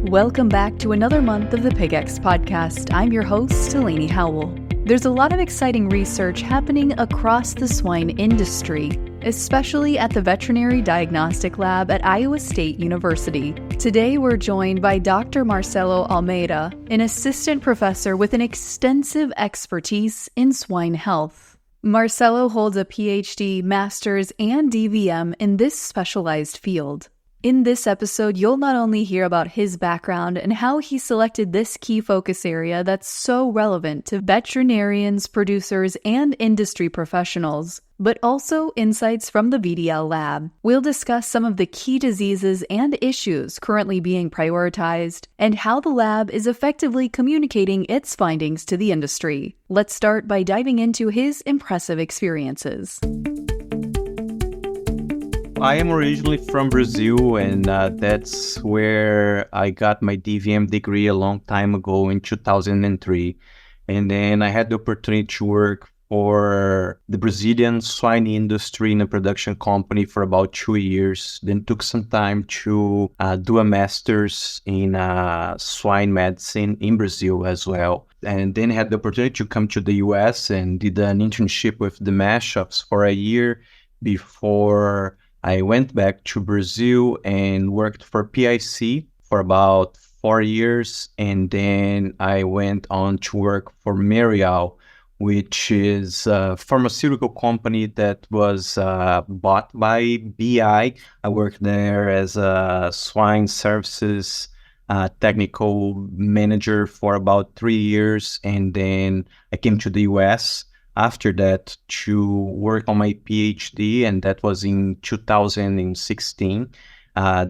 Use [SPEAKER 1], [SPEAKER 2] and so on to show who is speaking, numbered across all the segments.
[SPEAKER 1] Welcome back to another month of the PigX podcast. I'm your host, Delaney Howell. There's a lot of exciting research happening across the swine industry, especially at the Veterinary Diagnostic Lab at Iowa State University. Today, we're joined by Dr. Marcelo Almeida, an assistant professor with an extensive expertise in swine health. Marcelo holds a PhD, master's, and DVM in this specialized field. In this episode, you'll not only hear about his background and how he selected this key focus area that's so relevant to veterinarians, producers, and industry professionals, but also insights from the VDL lab. We'll discuss some of the key diseases and issues currently being prioritized and how the lab is effectively communicating its findings to the industry. Let's start by diving into his impressive experiences.
[SPEAKER 2] I am originally from Brazil, and that's where I got my DVM degree a long time ago in 2003. And then I had the opportunity to work for the Brazilian swine industry in a production company for about 2 years. Then took some time to do a master's in swine medicine in Brazil as well. And then had the opportunity to come to the US and did an internship with the mashups for a year before I went back to Brazil and worked for PIC for about 4 years, and then I went on to work for Merial, which is a pharmaceutical company that was bought by BI. I worked there as a swine services technical manager for about 3 years, and then I came to the US after that to work on my PhD, and that was in 2016.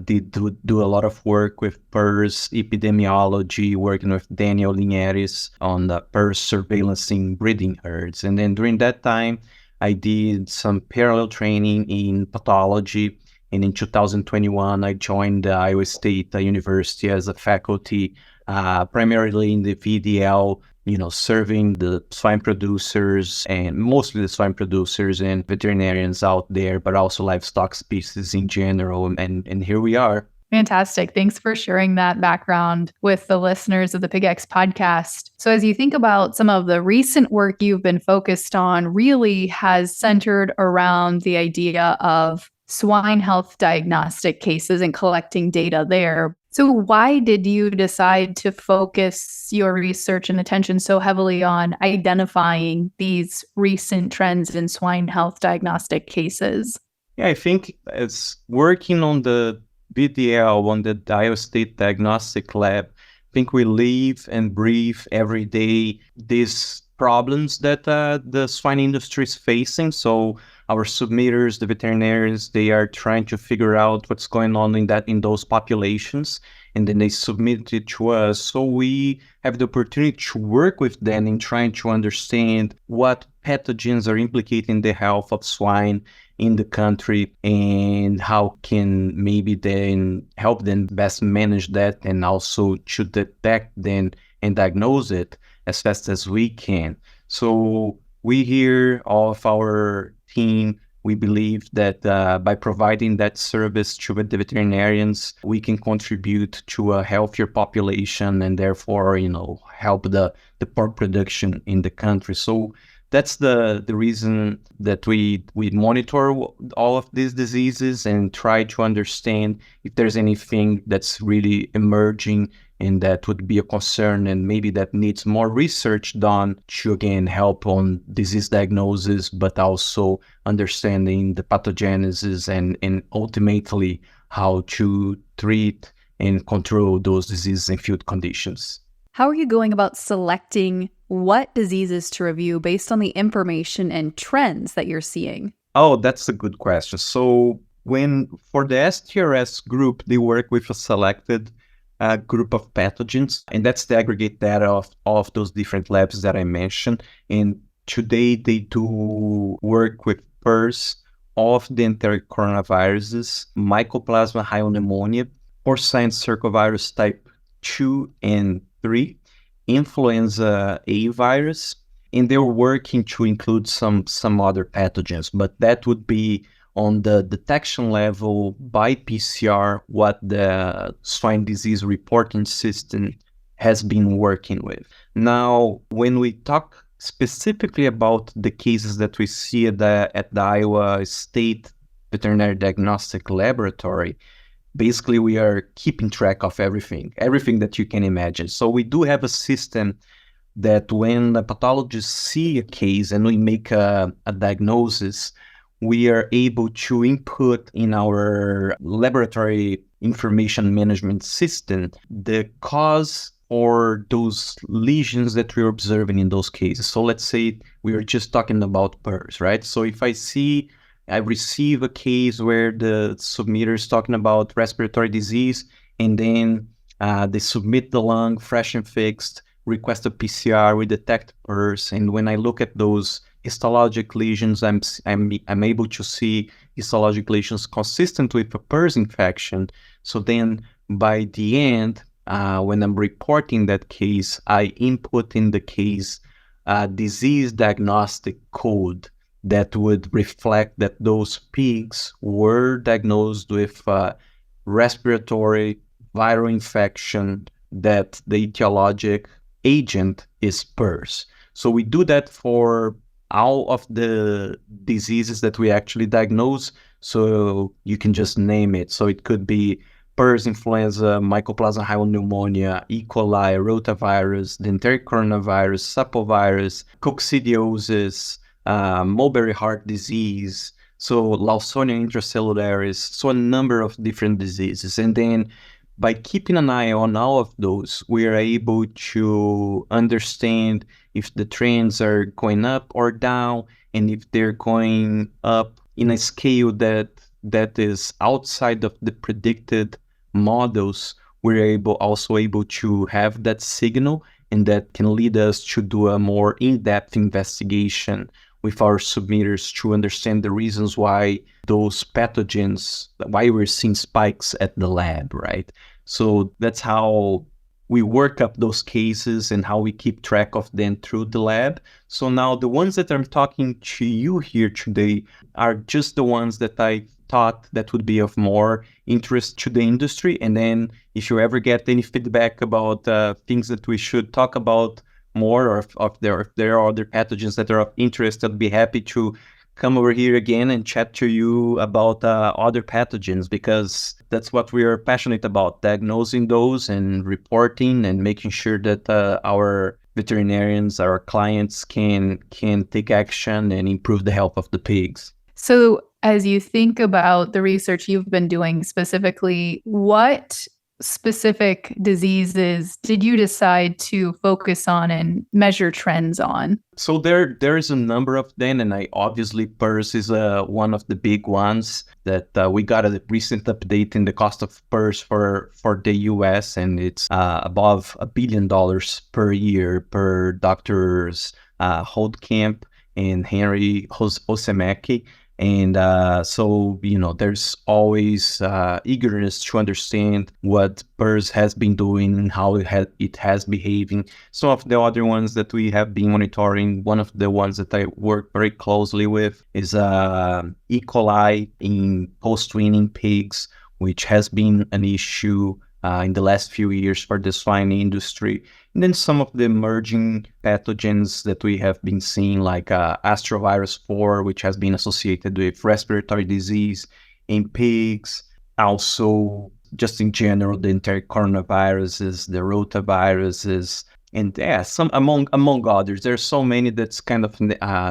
[SPEAKER 2] Did do a lot of work with PRRS epidemiology, working with Daniel Linhares on the PRRS surveillance in breeding herds. And then during that time, I did some parallel training in pathology. And in 2021, I joined the Iowa State University as a faculty, primarily in the VDL, serving the swine producers and mostly the swine producers and veterinarians out there, but also livestock species in general. And here we are.
[SPEAKER 1] Fantastic. Thanks for sharing that background with the listeners of the PigX podcast. So as you think about some of the recent work you've been focused on really has centered around the idea of swine health diagnostic cases and collecting data there. So why did you decide to focus your research and attention so heavily on identifying these recent trends in swine health diagnostic cases?
[SPEAKER 2] Yeah, I think it's working on the VDL, on the Iowa State Diagnostic Lab. I think we live and breathe every day these problems that the swine industry is facing. So our submitters, the veterinarians, they are trying to figure out what's going on in those populations, and then they submit it to us. So we have the opportunity to work with them in trying to understand what pathogens are implicating the health of swine in the country and how can maybe then help them best manage that, and also to detect them and diagnose it as fast as we can. So we here, all of our team, we believe that by providing that service to the veterinarians, we can contribute to a healthier population and therefore, help the pork production in the country. So that's the reason that we monitor all of these diseases and try to understand if there's anything that's really emerging and that would be a concern and maybe that needs more research done to, again, help on disease diagnosis, but also understanding the pathogenesis and ultimately how to treat and control those diseases and field conditions.
[SPEAKER 1] How are you going about selecting what diseases to review based on the information and trends that you're seeing?
[SPEAKER 2] Oh, that's a good question. So for the STRS group, they work with a selected group of pathogens, and that's the aggregate data of all of those different labs that I mentioned. And today they do work with PRRS, all of the enteric coronaviruses, Mycoplasma pneumonia, porcine circovirus type 2 and 3, influenza A virus, and they're working to include some other pathogens, but that would be on the detection level by PCR what the swine disease reporting system has been working with. Now, when we talk specifically about the cases that we see at the Iowa State Veterinary Diagnostic Laboratory, basically we are keeping track of everything that you can imagine. So we do have a system that when the pathologists see a case and we make a diagnosis, we are able to input in our laboratory information management system the cause or those lesions that we're observing in those cases. So let's say we are just talking about PRRS, right? So if I receive a case where the submitter is talking about respiratory disease, and then they submit the lung fresh and fixed, request a PCR, we detect PRRS, and when I look at those histologic lesions, I'm able to see histologic lesions consistent with a PRRS infection. So then by the end, when I'm reporting that case, I input in the case disease diagnostic code that would reflect that those pigs were diagnosed with respiratory viral infection, that the etiologic agent is PRRS. So we do that for all of the diseases that we actually diagnose. So you can just name it. So it could be PRRS, influenza, Mycoplasma hyphal pneumonia, E. coli, rotavirus, enteric coronavirus, sapovirus, coccidiosis, mulberry heart disease, so Lawsonia intracellularis, so a number of different diseases. And then by keeping an eye on all of those, we are able to understand if the trends are going up or down, and if they're going up in a scale that is outside of the predicted models, we're also able to have that signal, and that can lead us to do a more in-depth investigation with our submitters to understand the reasons why those pathogens, why we're seeing spikes at the lab, right? So that's how we work up those cases and how we keep track of them through the lab. So now the ones that I'm talking to you here today are just the ones that I thought that would be of more interest to the industry. And then if you ever get any feedback about things that we should talk about more, or if there are other pathogens that are of interest, I'd be happy to come over here again and chat to you about other pathogens, because that's what we are passionate about, diagnosing those and reporting and making sure that our veterinarians, our clients can take action and improve the health of the pigs.
[SPEAKER 1] So as you think about the research you've been doing specifically, what specific diseases did you decide to focus on and measure trends on?
[SPEAKER 2] So there is a number of them, and obviously PRRS is one of the big ones that we got a recent update in the cost of PRRS for the US, and it's above $1 billion per year per doctors Holdkamp and Henry Osemeki. And so, there's always eagerness to understand what PRRS has been doing and how it has behaving. Some of the other ones that we have been monitoring, one of the ones that I work very closely with is E. coli in post-weaning pigs, which has been an issue in the last few years for the swine industry. And then some of the emerging pathogens that we have been seeing, like astrovirus 4, which has been associated with respiratory disease in pigs. Also, just in general, the enteric coronaviruses, the rotaviruses, and some among others. There's so many that's kind of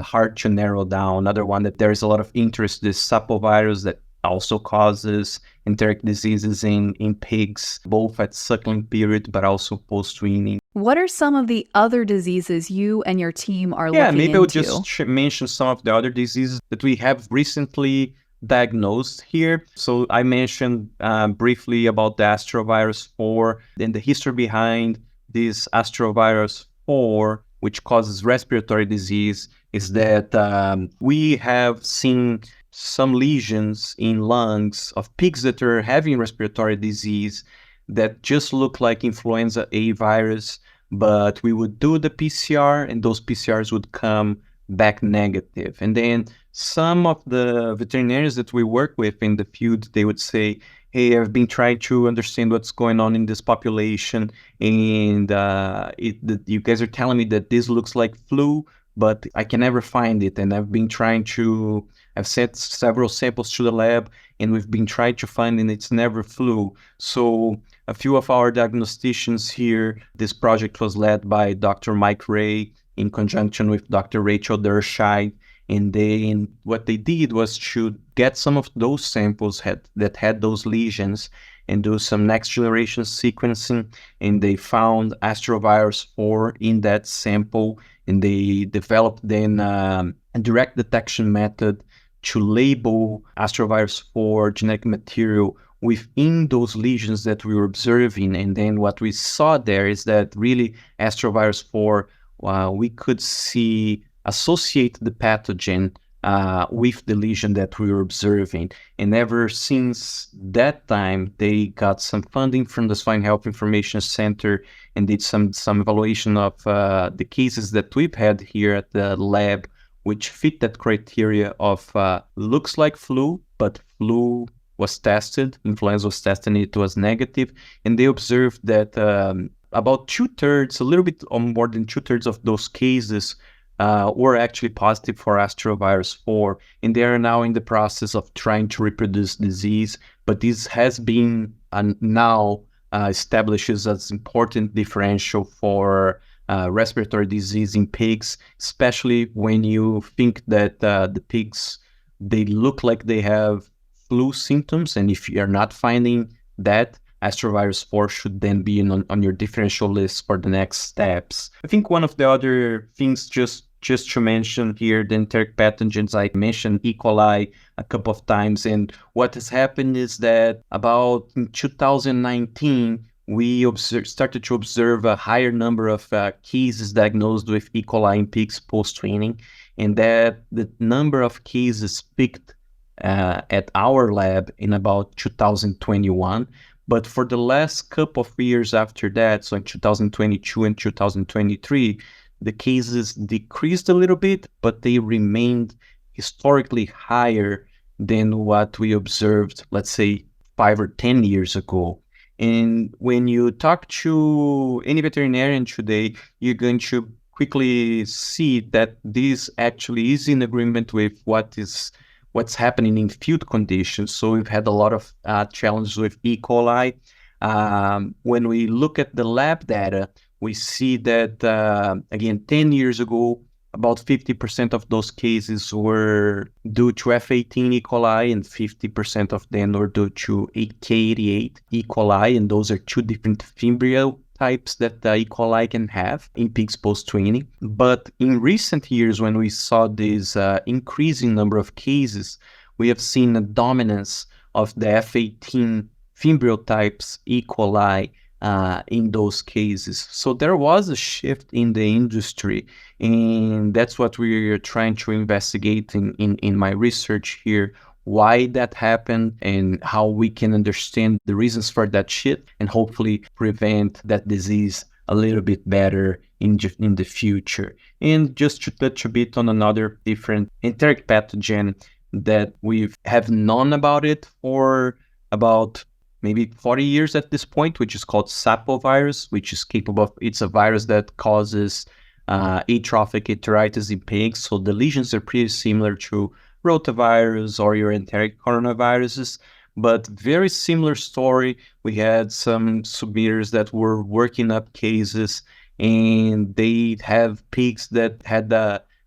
[SPEAKER 2] hard to narrow down. Another one that there's a lot of interest is sapovirus, that also causes enteric diseases in pigs, both at suckling period but also post-weaning.
[SPEAKER 1] What are some of the other diseases you and your team are looking into?
[SPEAKER 2] Yeah, maybe I'll just mention some of the other diseases that we have recently diagnosed here. So I mentioned briefly about the astrovirus 4, and the history behind this astrovirus 4, which causes respiratory disease, is that we have seen some lesions in lungs of pigs that are having respiratory disease that just look like influenza A virus, but we would do the PCR and those PCRs would come back negative. And then some of the veterinarians that we work with in the field, they would say, hey, I've been trying to understand what's going on in this population, and you guys are telling me that this looks like flu, but I can never find it. And I've sent several samples to the lab, and we've been trying to find, and it's never flu. So a few of our diagnosticians here, this project was led by Dr. Mike Ray in conjunction with Dr. Rachel Dershide. And what they did was to get some of those samples that had those lesions and do some next generation sequencing. And they found astrovirus 4 in that sample. And they developed then a direct detection method to label astrovirus 4 genetic material within those lesions that we were observing. And then what we saw there is that really astrovirus 4, we could associate the pathogen with the lesion that we were observing. And ever since that time, they got some funding from the Swine Health Information Center and did some evaluation of the cases that we've had here at the lab, which fit that criteria of looks like flu, but flu was tested, influenza was tested, and it was negative. And they observed that about 2/3, a little bit or more than 2/3 of those cases were actually positive for astrovirus 4, and they are now in the process of trying to reproduce disease. But this has been now establishes as important differential for respiratory disease in pigs, especially when you think that the pigs, they look like they have flu symptoms, and if you're not finding that, astrovirus 4 should then be on your differential list for the next steps. I think one of the other things just to mention here, the enteric pathogens, I mentioned E. coli a couple of times, and what has happened is that about in 2019, we started to observe a higher number of cases diagnosed with E. coli in pigs post-training, and that the number of cases peaked at our lab in about 2021. But for the last couple of years after that, so in 2022 and 2023, the cases decreased a little bit, but they remained historically higher than what we observed, let's say, 5 or 10 years ago. And when you talk to any veterinarian today, you're going to quickly see that this actually is in agreement with what's happening in field conditions. So we've had a lot of challenges with E. coli. When we look at the lab data, we see that, again, 10 years ago, about 50% of those cases were due to F18 E. coli, and 50% of them were due to K88 E. coli, and those are two different fimbrial types that E. coli can have in pigs post-training. But in recent years, when we saw this increasing number of cases, we have seen a dominance of the F18 fimbrial types E. coli in those cases. So there was a shift in the industry, and that's what we're trying to investigate in my research here, why that happened and how we can understand the reasons for that shift and hopefully prevent that disease a little bit better in the future. And just to touch a bit on another different enteric pathogen that we have known about it for about maybe 40 years at this point, which is called sapovirus, which is it's a virus that causes atrophic enteritis in pigs. So the lesions are pretty similar to rotavirus or your enteric coronaviruses, but very similar story. We had some submitters that were working up cases, and they have pigs that had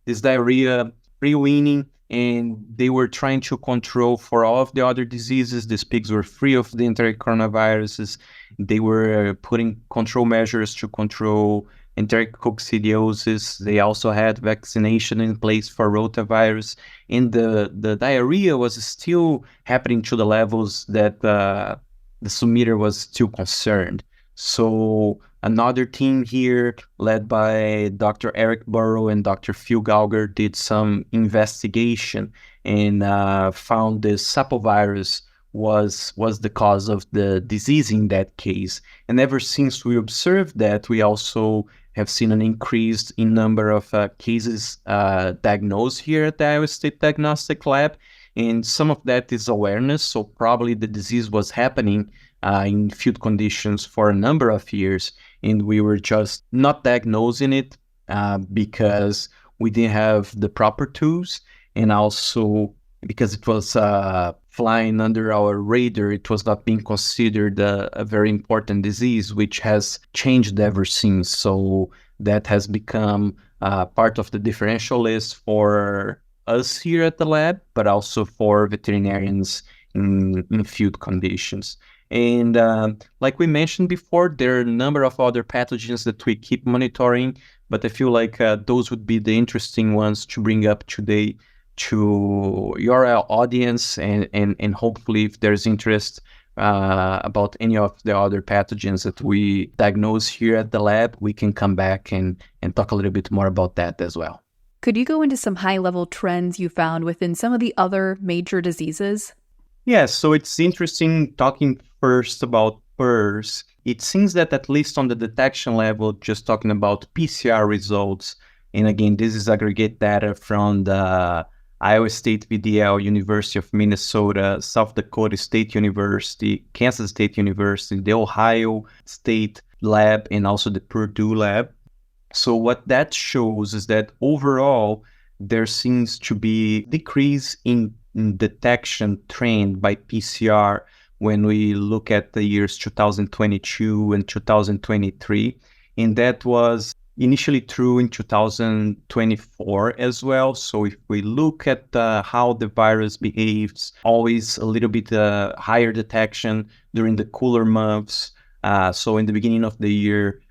[SPEAKER 2] this diarrhea pre-weaning, and they were trying to control for all of the other diseases. These pigs were free of the enteric coronaviruses. They were putting control measures to control enteric coccidiosis. They also had vaccination in place for rotavirus, and the diarrhea was still happening to the levels that the submitter was still concerned. So another team here, led by Dr. Eric Burrow and Dr. Phil Gauger, did some investigation and found this sapovirus was the cause of the disease in that case. And ever since we observed that, we also have seen an increase in number of cases diagnosed here at the Iowa State Diagnostic Lab. And some of that is awareness. So probably the disease was happening in field conditions for a number of years, and we were just not diagnosing it because we didn't have the proper tools, and also because it was flying under our radar, it was not being considered a very important disease, which has changed ever since. So that has become part of the differential list for us here at the lab, but also for veterinarians in field conditions. And like we mentioned before, there are a number of other pathogens that we keep monitoring, but I feel like those would be the interesting ones to bring up today to your audience, and hopefully if there's interest about any of the other pathogens that we diagnose here at the lab, we can come back and talk a little bit more about that as well.
[SPEAKER 1] Could you go into some high-level trends you found within some of the other major diseases?
[SPEAKER 2] Yeah, so it's interesting talking first about PRRS. It seems that at least on the detection level, just talking about PCR results, and again, this is aggregate data from the Iowa State VDL, University of Minnesota, South Dakota State University, Kansas State University, the Ohio State Lab, and also the Purdue Lab. So what that shows is that overall, there seems to be decrease in detection trend by PCR when we look at the years 2022 and 2023. And that was initially true in 2024 as well. So if we look at how the virus behaves, always a little bit higher detection during the cooler months. So in the beginning of the year,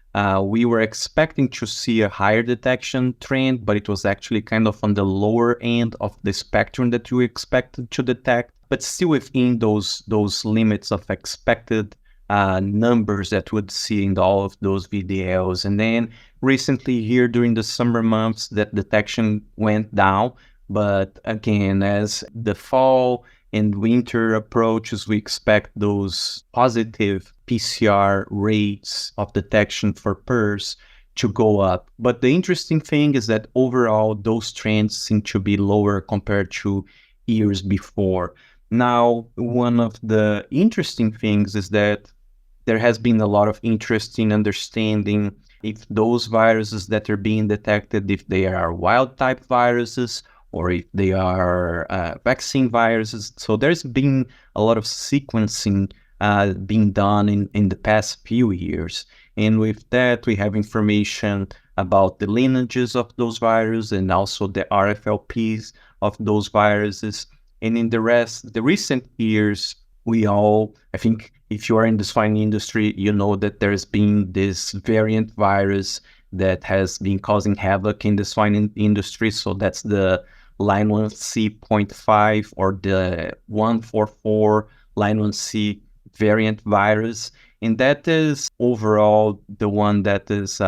[SPEAKER 2] we were expecting to see a higher detection trend, but it was actually kind of on the lower end of the spectrum that you expected to detect, but still within those limits of expected numbers that would see in all of those VDLs. And then recently here during the summer months, that detection went down. But again, as the fall and winter approaches, we expect those positive PCR rates of detection for PRRS to go up. But the interesting thing is that overall, those trends seem to be lower compared to years before. Now, one of the interesting things is that there has been a lot of interest in understanding if those viruses that are being detected, if they are wild type viruses or if they are vaccine viruses. So there's been a lot of sequencing being done in the past few years. And with that, we have information about the lineages of those viruses and also the RFLPs of those viruses. And in the recent years, I think if you are in the swine industry, you know that there's been this variant virus that has been causing havoc in the swine industry. So that's the line 1C.5 or the 144 line 1C variant virus. And that is overall the one that is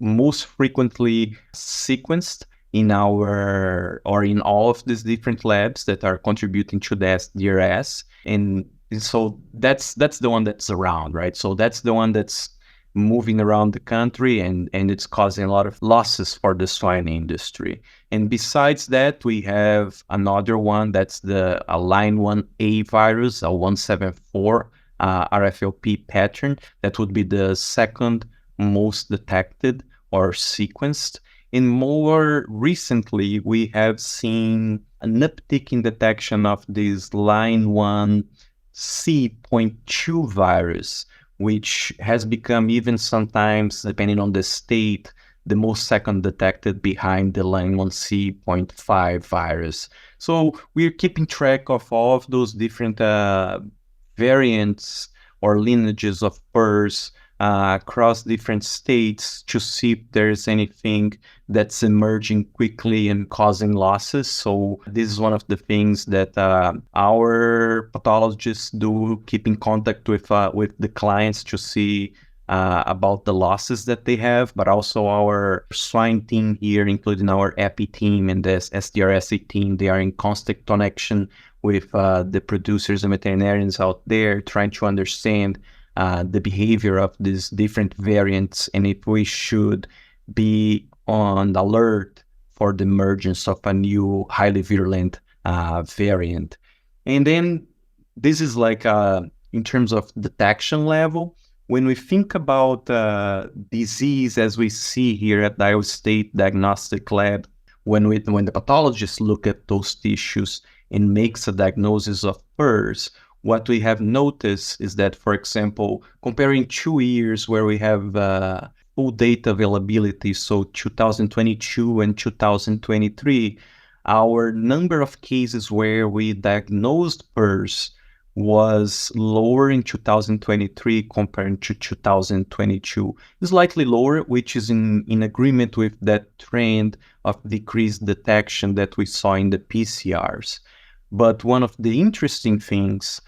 [SPEAKER 2] most frequently sequenced in all of these different labs that are contributing to the SDRS. And so that's the one that's around, right? So that's the one that's moving around the country, and it's causing a lot of losses for the swine industry. And besides that, we have another one that's the line 1A virus, a 174 RFLP pattern. That would be the second most detected or sequenced. And more recently, we have seen an uptick in detection of this line 1C.2 virus, which has become even sometimes, depending on the state, the most second detected behind the line 1C.5 virus. So we're keeping track of all of those different variants or lineages of PRRS across different states to see if there's anything that's emerging quickly and causing losses. So this is one of the things that our pathologists do, keep in contact with the clients to see about the losses that they have, but also our swine team here, including our epi team and the SDRSA team, they are in constant connection with the producers and veterinarians out there, trying to understand the behavior of these different variants and if we should be on alert for the emergence of a new highly virulent variant. And then this is like in terms of detection level. When we think about disease as we see here at the Iowa State Diagnostic Lab, when the pathologists look at those tissues and makes a diagnosis of PRRS, what we have noticed is that, for example, comparing 2 years where we have full data availability, so 2022 and 2023, our number of cases where we diagnosed PRRS was lower in 2023 compared to 2022. Slightly lower, which is in agreement with that trend of decreased detection that we saw in the PCRs. But one of the interesting things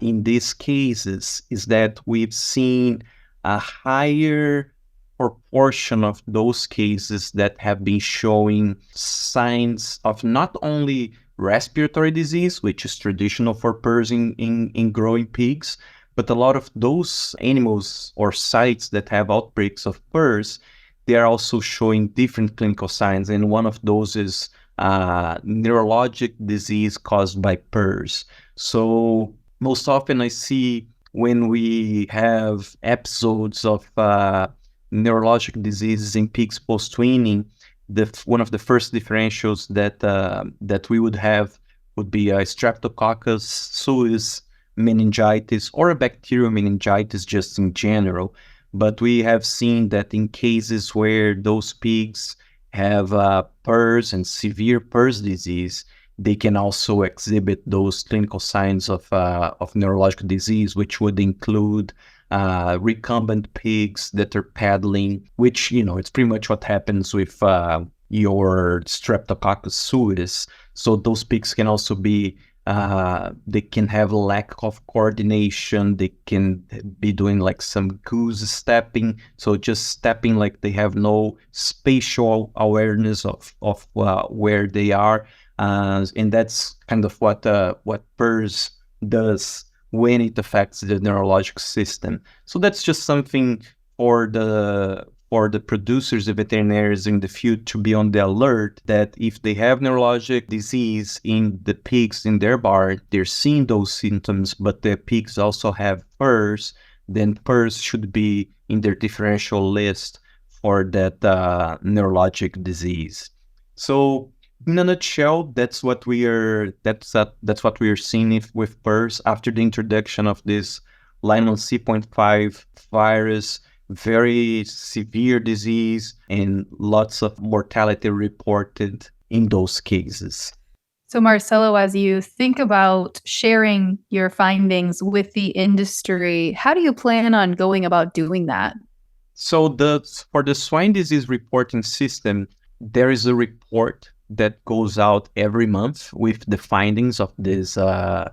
[SPEAKER 2] in these cases is that we've seen a higher proportion of those cases that have been showing signs of not only respiratory disease, which is traditional for PRRS in growing pigs, but a lot of those animals or sites that have outbreaks of PRRS, they are also showing different clinical signs. And one of those is neurologic disease caused by PRRS. So most often I see when we have episodes of neurologic diseases in pigs post-weaning, one of the first differentials that we would have would be a Streptococcus suis meningitis or a bacterial meningitis just in general. But we have seen that in cases where those pigs have PRRS and severe PRRS disease, they can also exhibit those clinical signs of neurological disease, which would include recumbent pigs that are paddling, which, it's pretty much what happens with your Streptococcus suis. So those pigs can also be, they can have a lack of coordination. They can be doing like some goose stepping. So just stepping like they have no spatial awareness of where they are. And that's kind of what PRRS does when it affects the neurologic system. So that's just something for the producers, the veterinarians in the field, to be on the alert that if they have neurologic disease in the pigs in their barn, they're seeing those symptoms, but the pigs also have PRRS, then PRRS should be in their differential list for that neurologic disease. So in a nutshell, that's what we are seeing with PRRS after the introduction of this Lyme C.5 virus. Very severe disease and lots of mortality reported in those cases.
[SPEAKER 1] So Marcelo, as you think about sharing your findings with the industry, how do you plan on going about doing that?
[SPEAKER 2] So for the swine disease reporting system, there is a report that goes out every month with the findings of this, the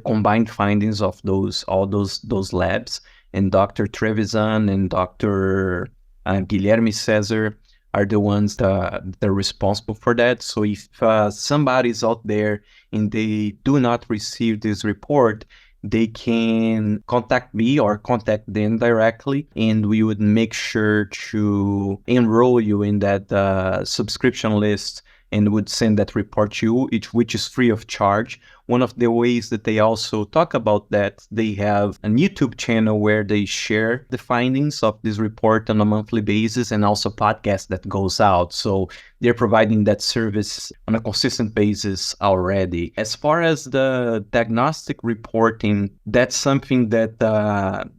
[SPEAKER 2] combined findings of all those labs. And Dr. Trevisan and Dr. Guilherme Cesar are the ones that are responsible for that. So if somebody's out there and they do not receive this report, they can contact me or contact them directly, and we would make sure to enroll you in that subscription list and would send that report to you, which is free of charge. One of the ways that they also talk about that, they have a YouTube channel where they share the findings of this report on a monthly basis, and also podcast that goes out. So they're providing that service on a consistent basis already. As far as the diagnostic reporting, that's something that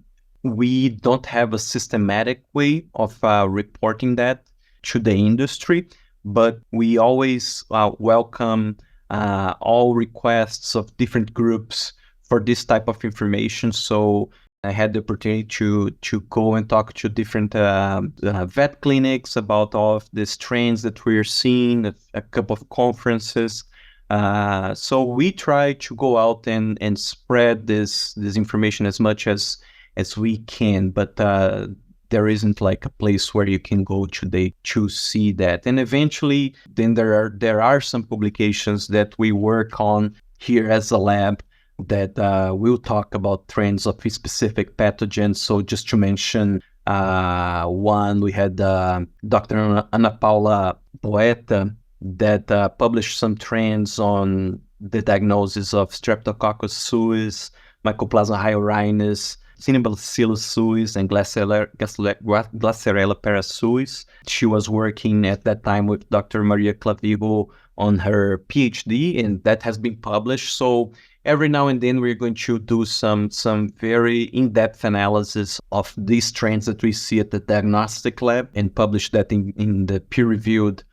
[SPEAKER 2] we don't have a systematic way of reporting that to the industry, but we always welcome all requests of different groups for this type of information. So I had the opportunity to go and talk to different vet clinics about all of these trends that we're seeing, a couple of conferences. So we try to go out and spread this information as much as we can, but there isn't like a place where you can go today to see that. And eventually, then there are some publications that we work on here as a lab that will talk about trends of specific pathogens. So just to mention One, we had Dr. Ana Paula Poeta that published some trends on the diagnosis of Streptococcus suis, Mycoplasma hyorinus, Cinebacillus suis, and Glasserella parasuis. She was working at that time with Dr. Maria Clavijo on her PhD, and that has been published. So every now and then we're going to do some very in-depth analysis of these trends that we see at the Diagnostic Lab and publish that in the peer-reviewed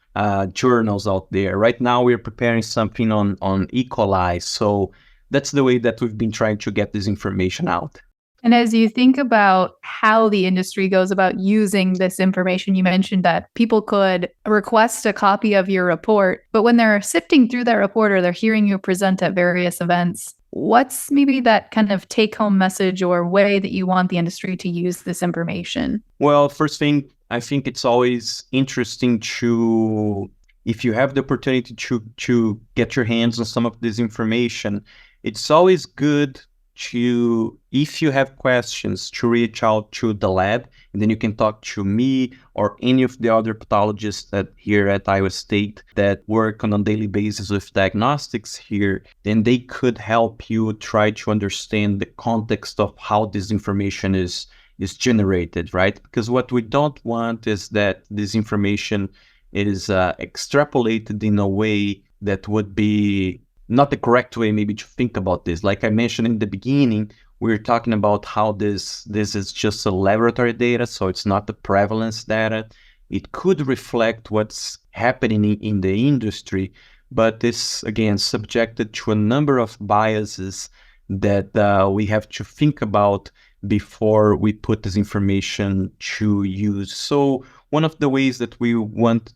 [SPEAKER 2] journals out there. Right now we're preparing something on E. coli. So that's the way that we've been trying to get this information out.
[SPEAKER 1] And as you think about how the industry goes about using this information, you mentioned that people could request a copy of your report, but when they're sifting through that report or they're hearing you present at various events, what's maybe that kind of take-home message or way that you want the industry to use this information?
[SPEAKER 2] Well, first thing, I think it's always interesting to, if you have the opportunity to get your hands on some of this information, it's always good to, if you have questions, to reach out to the lab, and then you can talk to me or any of the other pathologists that here at Iowa State that work on a daily basis with diagnostics here, then they could help you try to understand the context of how this information is generated, right? Because what we don't want is that this information is extrapolated in a way that would be not the correct way maybe to think about this. Like I mentioned in the beginning, we're talking about how this is just a laboratory data, so it's not the prevalence data. It could reflect what's happening in the industry, but it's, again, subjected to a number of biases that we have to think about before we put this information to use. So one of the ways that we want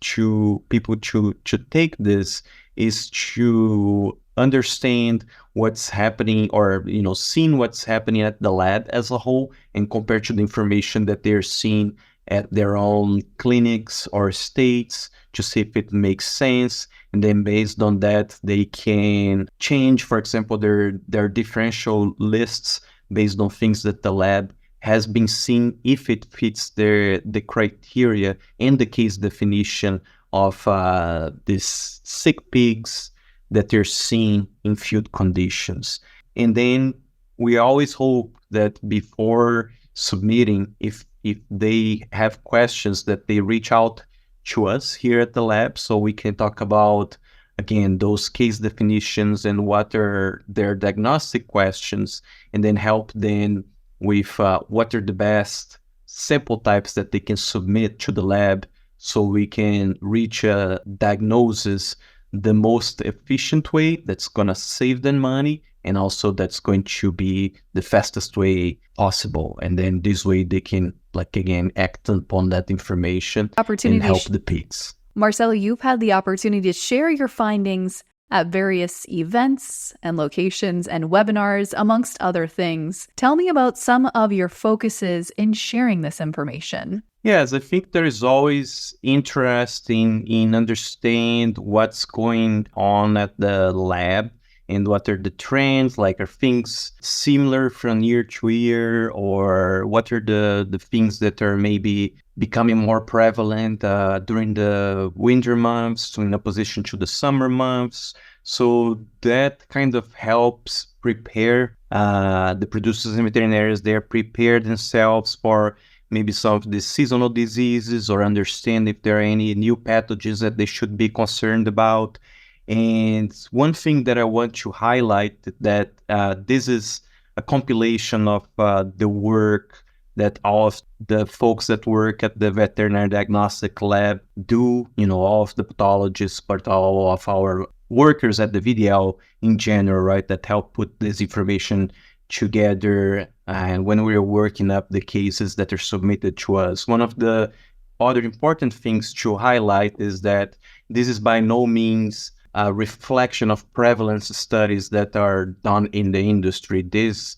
[SPEAKER 2] people to take this is to understand what's happening, or seeing what's happening at the lab as a whole and compare to the information that they're seeing at their own clinics or states to see if it makes sense. And then based on that, they can change, for example, their differential lists based on things that the lab has been seeing, if it fits the criteria and the case definition of these sick pigs that they're seeing in field conditions. And then we always hope that before submitting, if they have questions, that they reach out to us here at the lab so we can talk about, again, those case definitions and what are their diagnostic questions, and then help them with what are the best sample types that they can submit to the lab so we can reach a diagnosis the most efficient way that's going to save them money, and also that's going to be the fastest way possible. And then this way they can, again, act upon that information and help the pigs.
[SPEAKER 1] Marcelo, you've had the opportunity to share your findings at various events and locations and webinars, amongst other things. Tell me about some of your focuses in sharing this information.
[SPEAKER 2] Yes, I think there is always interest in understand what's going on at the lab and what are the trends, are things similar from year to year, or what are the things that are maybe becoming more prevalent during the winter months in opposition to the summer months. So that kind of helps prepare the producers and veterinarians. They're prepared themselves for maybe some of the seasonal diseases, or understand if there are any new pathogens that they should be concerned about. And one thing that I want to highlight, that this is a compilation of the work that all of the folks that work at the Veterinary Diagnostic Lab do, all of the pathologists, but all of our workers at the VDL in general, right, that help put this information together, and when we're working up the cases that are submitted to us. One of the other important things to highlight is that this is by no means a reflection of prevalence studies that are done in the industry. These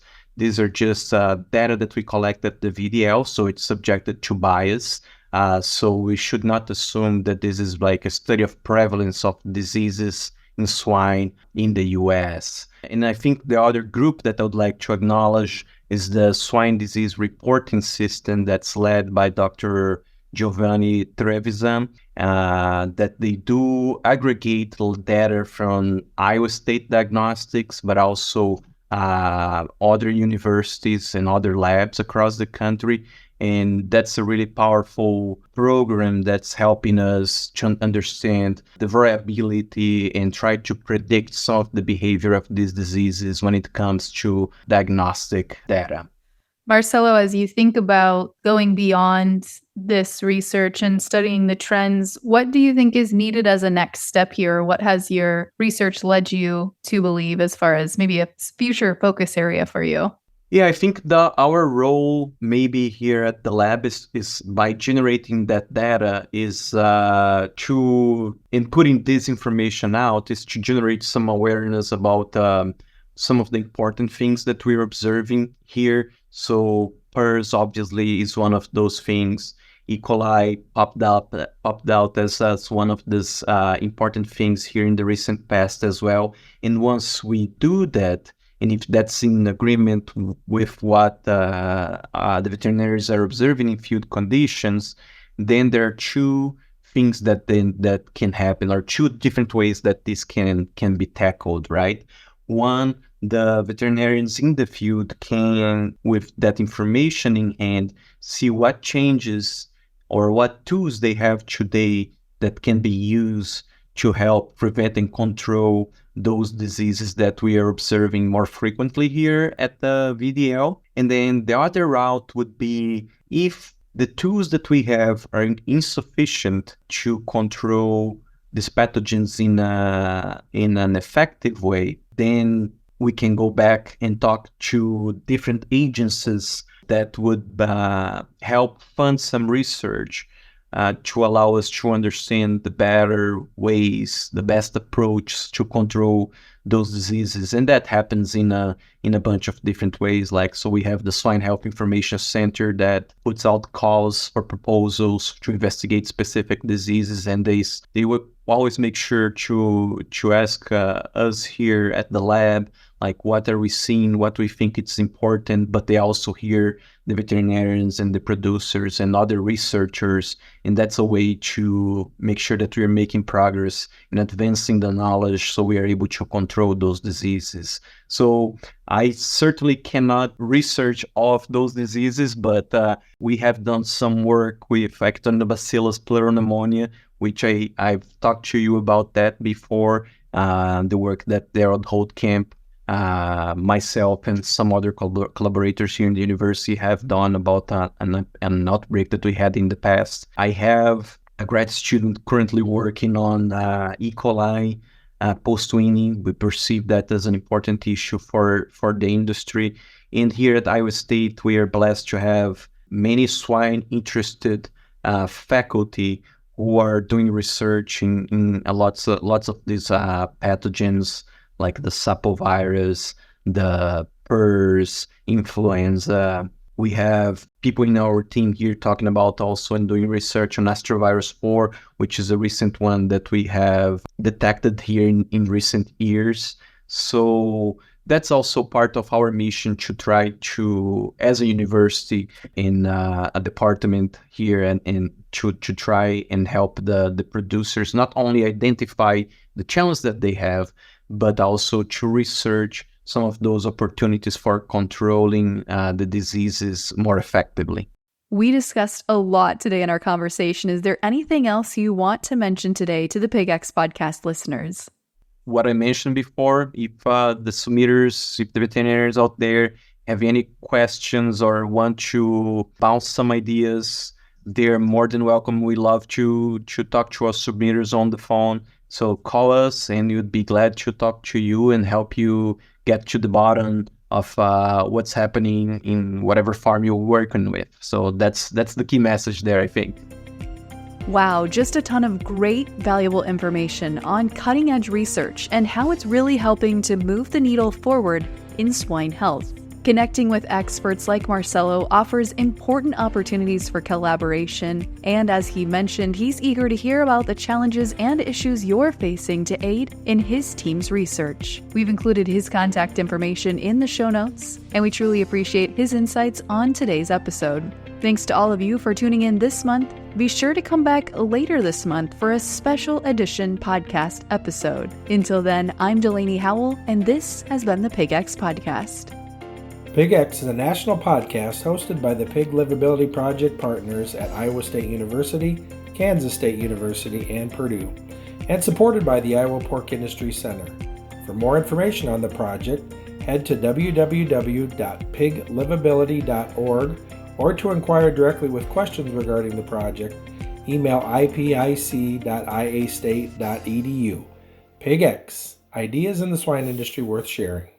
[SPEAKER 2] are just data that we collect at the VDL, so it's subjected to bias. So we should not assume that this is a study of prevalence of diseases in swine in the US. And I think the other group that I would like to acknowledge is the swine disease reporting system that's led by Dr. Giovanni Trevisan, that they do aggregate data from Iowa State Diagnostics, but also other universities and other labs across the country. And that's a really powerful program that's helping us to understand the variability and try to predict some of the behavior of these diseases when it comes to diagnostic data.
[SPEAKER 1] Marcelo, as you think about going beyond this research and studying the trends, what do you think is needed as a next step here? What has your research led you to believe as far as maybe a future focus area for you?
[SPEAKER 2] Yeah, I think our role maybe here at the lab is by generating that data is in putting this information out is to generate some awareness about some of the important things that we're observing here. So PRRS obviously is one of those things. E. coli popped out as one of these important things here in the recent past as well. And once we do that, and if that's in agreement with what the veterinarians are observing in field conditions, then there are two things that can happen, or two different ways that this can be tackled, right? One, the veterinarians in the field can, with that information in hand, see what changes or what tools they have today that can be used to help prevent and control those diseases that we are observing more frequently here at the VDL. And then the other route would be if the tools that we have are insufficient to control these pathogens in an effective way, then we can go back and talk to different agencies that would help fund some research to allow us to understand the better ways, the best approach to control those diseases. And that happens in a bunch of different ways. Like, so we have the Swine Health Information Center that puts out calls for proposals to investigate specific diseases, and they would always make sure to ask us here at the lab, like, what are we seeing, what we think it's important, but they also hear the veterinarians and the producers and other researchers, and that's a way to make sure that we're making progress in advancing the knowledge so we are able to control those diseases. So I certainly cannot research all of those diseases, but we have done some work with Actinobacillus pleuropneumonia, which I've talked to you about that before, the work that Daryl Holtkamp, myself and some other collaborators here in the university have done about an outbreak that we had in the past. I have a grad student currently working on E. coli post-weaning. We perceive that as an important issue for the industry. And here at Iowa State, we are blessed to have many swine-interested faculty who are doing research in lots of these pathogens, like the sapovirus, the PRRS, influenza. We have people in our team here talking about also and doing research on astrovirus 4, which is a recent one that we have detected here in recent years. So that's also part of our mission to try to, as a university in a department here, and to try and help the producers not only identify the challenge that they have, but also to research some of those opportunities for controlling the diseases more effectively.
[SPEAKER 1] We discussed a lot today in our conversation. Is there anything else you want to mention today to the PigX podcast listeners?
[SPEAKER 2] What I mentioned before, if the submitters, if the veterinarians out there have any questions or want to bounce some ideas, they're more than welcome. We love to talk to our submitters on the phone. So call us and we'd be glad to talk to you and help you get to the bottom of what's happening in whatever farm you're working with. So that's the key message there, I think.
[SPEAKER 1] Wow, just a ton of great, valuable information on cutting-edge research and how it's really helping to move the needle forward in swine health. Connecting with experts like Marcelo offers important opportunities for collaboration, and as he mentioned, he's eager to hear about the challenges and issues you're facing to aid in his team's research. We've included his contact information in the show notes, and we truly appreciate his insights on today's episode. Thanks to all of you for tuning in this month. Be sure to come back later this month for a special edition podcast episode. Until then, I'm Delaney Howell, and this has been the PigX Podcast.
[SPEAKER 3] PigX is a national podcast hosted by the Pig Livability Project partners at Iowa State University, Kansas State University, and Purdue, and supported by the Iowa Pork Industry Center. For more information on the project, head to www.piglivability.org, or to inquire directly with questions regarding the project, email ipic.iastate.edu. PigX, ideas in the swine industry worth sharing.